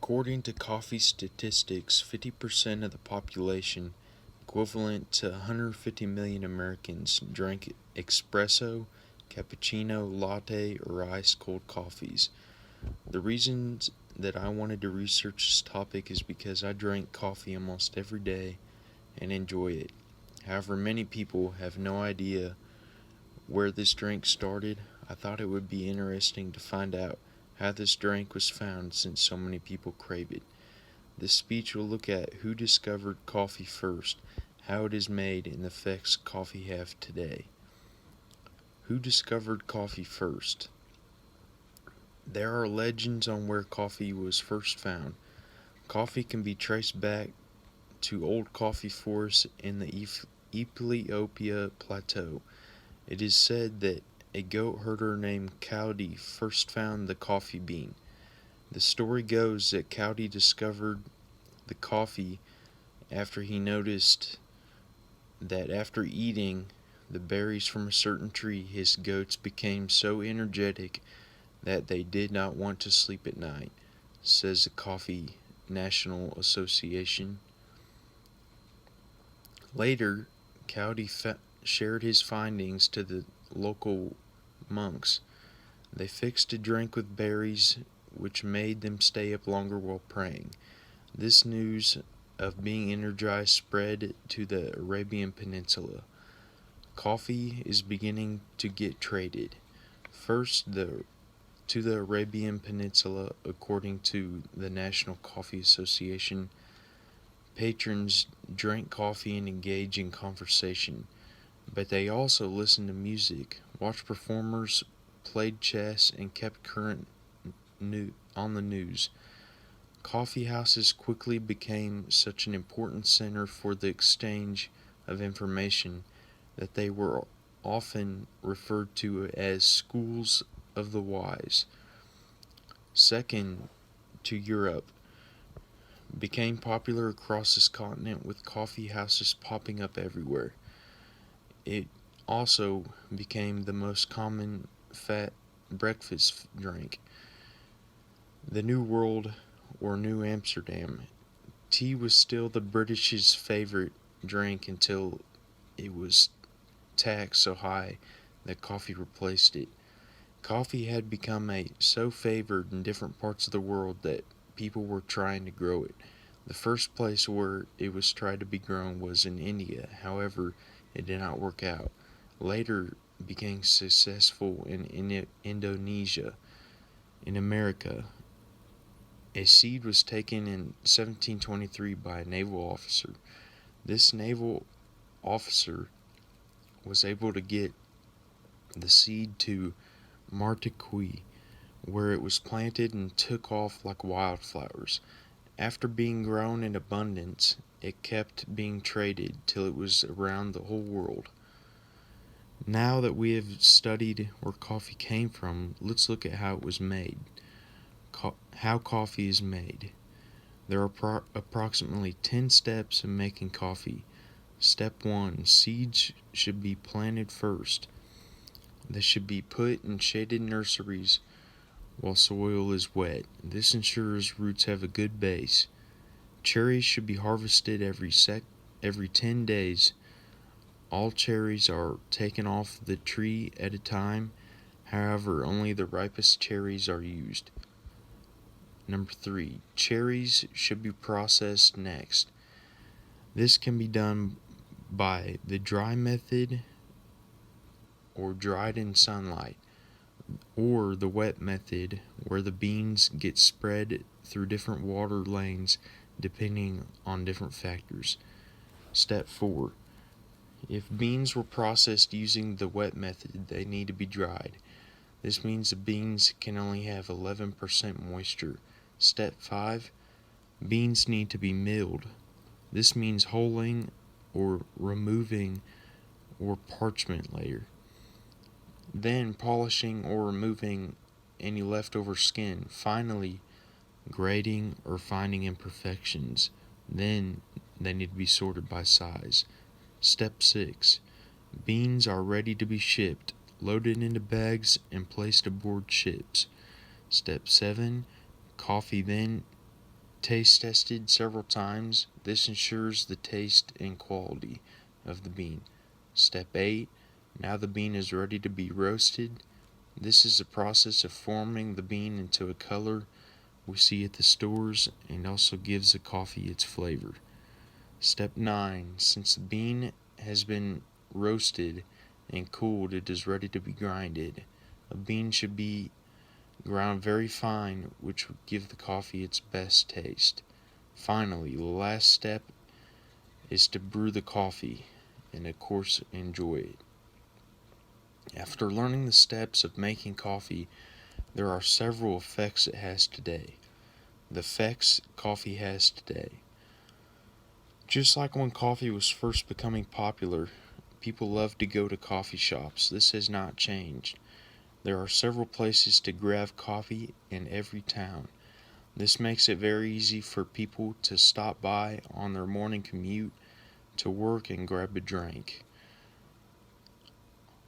According to coffee statistics, 50% of the population, equivalent to 150 million Americans, drink espresso, cappuccino, latte, or iced cold coffees. The reason that I wanted to research this topic is because I drink coffee almost every day and enjoy it. However, many people have no idea where this drink started. I thought it would be interesting to find out how this drink was found since so many people crave it. This speech will look at who discovered coffee first, how it is made, and the effects coffee have today. Who discovered coffee first? There are legends on where coffee was first found. Coffee can be traced back to old coffee forests in the Ethiopia Plateau. It is said that a goat herder named Cowdy first found the coffee bean. The story goes that Cowdy discovered the coffee after he noticed that after eating the berries from a certain tree, his goats became so energetic that they did not want to sleep at night, says the Coffee National Association. Later, Cowdy shared his findings to the local monks. They fixed a drink with berries, which made them stay up longer while praying. This news of being energized spread to the Arabian Peninsula. Coffee is beginning to get traded. First, to the Arabian Peninsula, according to the National Coffee Association. Patrons drank coffee and engaged in conversation, but they also listened to music, watched performers, played chess, and kept current on the news. Coffee houses quickly became such an important center for the exchange of information that they were often referred to as schools of the wise. Second, to Europe, became popular across this continent with coffee houses popping up everywhere. It also became the most common fat breakfast drink. The New World or New Amsterdam. Tea was still the British's favorite drink until it was taxed so high that coffee replaced it. Coffee had become so favored in different parts of the world that people were trying to grow it. The first place where it was tried to be grown was in India. However, it did not work out. Later became successful in Indonesia. In America, a seed was taken in 1723 by a naval officer. This naval officer was able to get the seed to Martinique, where it was planted and took off like wildflowers. After being grown in abundance, it kept being traded till it was around the whole world. Now that we have studied where coffee came from, let's look at how it was made. How coffee is made. There are approximately 10 steps in making coffee. Step 1. Seeds should be planted first. They should be put in shaded nurseries while soil is wet. This ensures roots have a good base. Cherries should be harvested every 10 days. All cherries are taken off the tree at a time. However, only the ripest cherries are used. Number 3. Cherries should be processed next. This can be done by the dry method or dried in sunlight, or the wet method where the beans get spread through different water lanes depending on different factors. Step 4. If beans were processed using the wet method, they need to be dried. This means the beans can only have 11% moisture. Step 5. Beans need to be milled. This means hulling or removing or parchment layer. Then polishing or removing any leftover skin. Finally, grading or finding imperfections. Then they need to be sorted by size. Step 6. Beans are ready to be shipped, loaded into bags, and placed aboard ships. Step 7. Coffee then taste tested several times. This ensures the taste and quality of the bean. Step 8. Now the bean is ready to be roasted. This is the process of forming the bean into a color we see at the stores and also gives the coffee its flavor. Step 9. Since the bean has been roasted and cooled, it is ready to be grinded. A bean should be ground very fine, which would give the coffee its best taste. Finally, the last step is to brew the coffee and, of course, enjoy it. After learning the steps of making coffee, there are several effects it has today. The effects coffee has today. Just like when coffee was first becoming popular, people loved to go to coffee shops. This has not changed. There are several places to grab coffee in every town. This makes it very easy for people to stop by on their morning commute to work and grab a drink.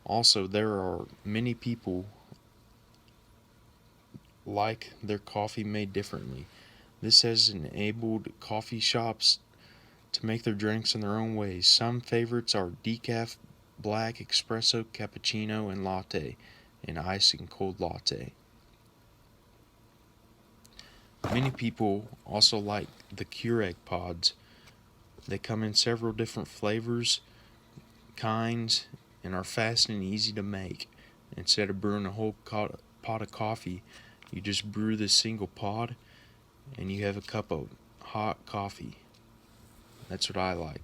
Also, there are many people like their coffee made differently. This has enabled coffee shops to make their drinks in their own ways. Some favorites are decaf, black, espresso, cappuccino, and latte, and ice and cold latte. Many people also like the Keurig pods. They come in several different flavors, kinds, and are fast and easy to make. Instead of brewing a whole pot of coffee, you just brew this single pod and you have a cup of hot coffee. That's what I like.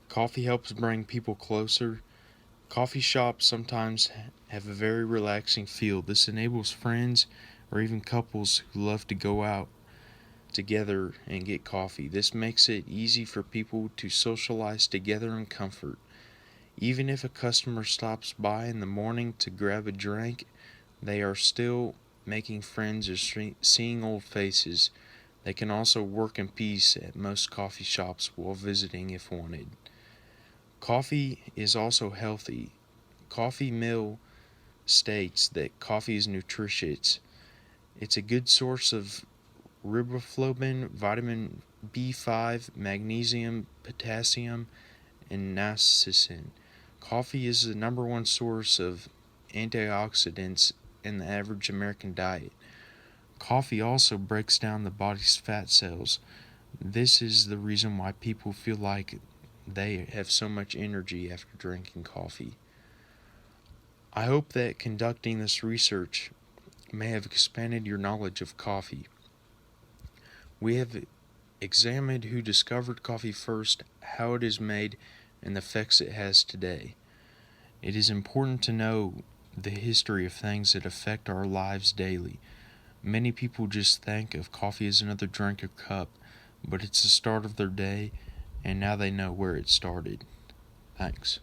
Coffee helps bring people closer. Coffee shops sometimes have a very relaxing feel. This enables friends or even couples who love to go out together and get coffee. This makes it easy for people to socialize together in comfort. Even if a customer stops by in the morning to grab a drink, they are still making friends or seeing old faces. They can also work in peace at most coffee shops while visiting if wanted. Coffee is also healthy. Coffee Mill states that coffee is nutritious. It's a good source of riboflavin, vitamin B5, magnesium, potassium, and niacin. Coffee is the number one source of antioxidants in the average American diet. Coffee also breaks down the body's fat cells. This is the reason why people feel like they have so much energy after drinking coffee. I hope that conducting this research may have expanded your knowledge of coffee. We have examined who discovered coffee first, how it is made, and the effects it has today. It is important to know the history of things that affect our lives daily. Many people just think of coffee as another drink or cup, but it's the start of their day, and now they know where it started. Thanks.